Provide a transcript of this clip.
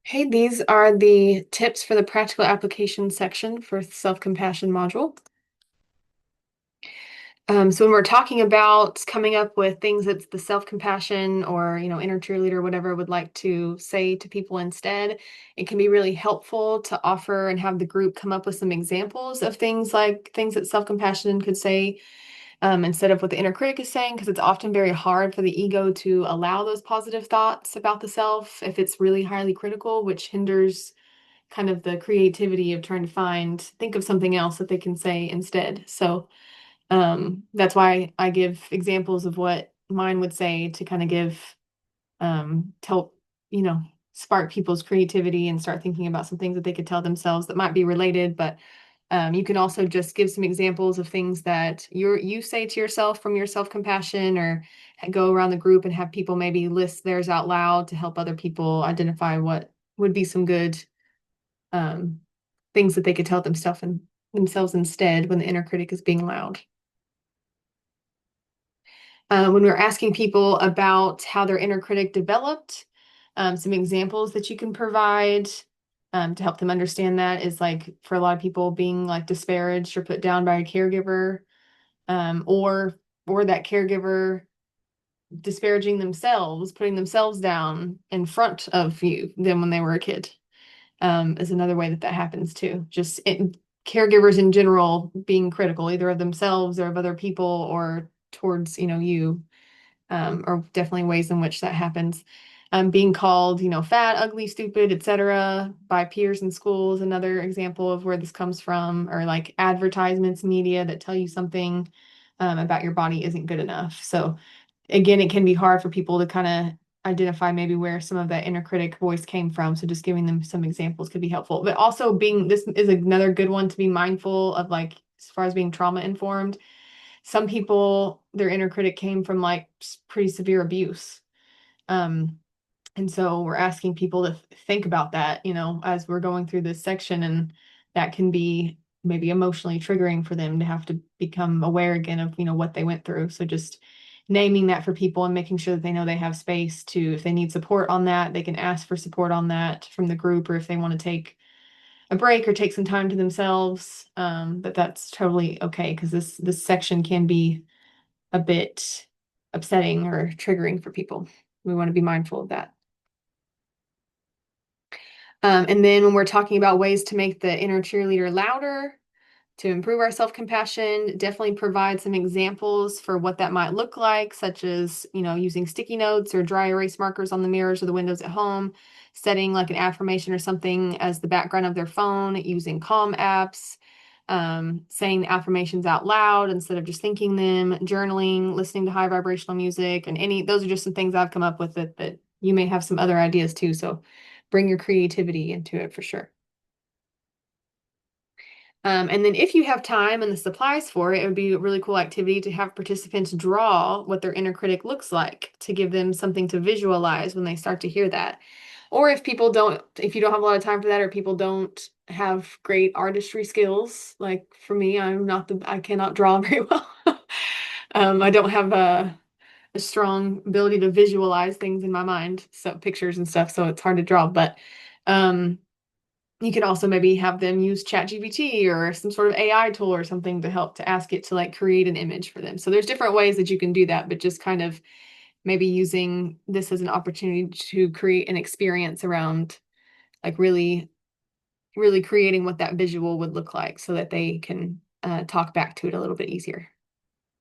Hey, these are the tips for the practical application section for self-compassion module. So when we're talking about coming up with things that the self-compassion or, inner cheerleader, whatever would like to say to people instead, it can be really helpful to offer and have the group come up with some examples of things that self-compassion could say instead of what the inner critic is saying, because it's often very hard for the ego to allow those positive thoughts about the self if it's really highly critical, which hinders kind of the creativity of trying to think of something else that they can say instead. So that's why I give examples of what mine would say to kind of to help, you know, spark people's creativity and start thinking about some things that they could tell themselves that might be related. But you can also just give some examples of things that you say to yourself from your self-compassion, or go around the group and have people maybe list theirs out loud to help other people identify what would be some good um, things that they could tell themselves instead when the inner critic is being loud. When we're asking people about how their inner critic developed, some examples that you can provide to help them understand that is like for a lot of people being like disparaged or put down by a caregiver, or that caregiver disparaging themselves, putting themselves down in front of them when they were a kid. Is another way that happens too. Caregivers in general being critical, either of themselves or of other people or towards, you, or definitely ways in which that happens. Being called, fat, ugly, stupid, etc. by peers in school is another example of where this comes from, or like advertisements, media that tell you something about your body isn't good enough. So again, it can be hard for people to kind of identify maybe where some of that inner critic voice came from. So just giving them some examples could be helpful. But also this is another good one to be mindful of, like as far as being trauma informed. Some people, their inner critic came from like pretty severe abuse. Um, and so we're asking people to think about that, as we're going through this section, and that can be maybe emotionally triggering for them to have to become aware again of, what they went through. So just naming that for people and making sure that they know they have space to, if they need support on that, they can ask for support on that from the group, or if they want to take a break or take some time to themselves, that's totally okay, because this section can be a bit upsetting or triggering for people. We want to be mindful of that. And then when we're talking about ways to make the inner cheerleader louder, to improve our self-compassion, definitely provide some examples for what that might look like, such as, using sticky notes or dry erase markers on the mirrors or the windows at home, setting like an affirmation or something as the background of their phone, using calm apps, saying the affirmations out loud instead of just thinking them, journaling, listening to high vibrational music, and those are just some things I've come up with that you may have some other ideas too. So bring your creativity into it for sure. And then if you have time and the supplies for it, it would be a really cool activity to have participants draw what their inner critic looks like, to give them something to visualize when they start to hear that. Or if you don't have a lot of time for that, or people don't have great artistry skills, like for me, I cannot draw very well. I don't have a strong ability to visualize things in my mind, so pictures and stuff, so it's hard to draw. But um, you can also maybe have them use ChatGPT or some sort of AI tool or something to help to ask it to like create an image for them. So there's different ways that you can do that, but just kind of maybe using this as an opportunity to create an experience around like really, really creating what that visual would look like so that they can talk back to it a little bit easier.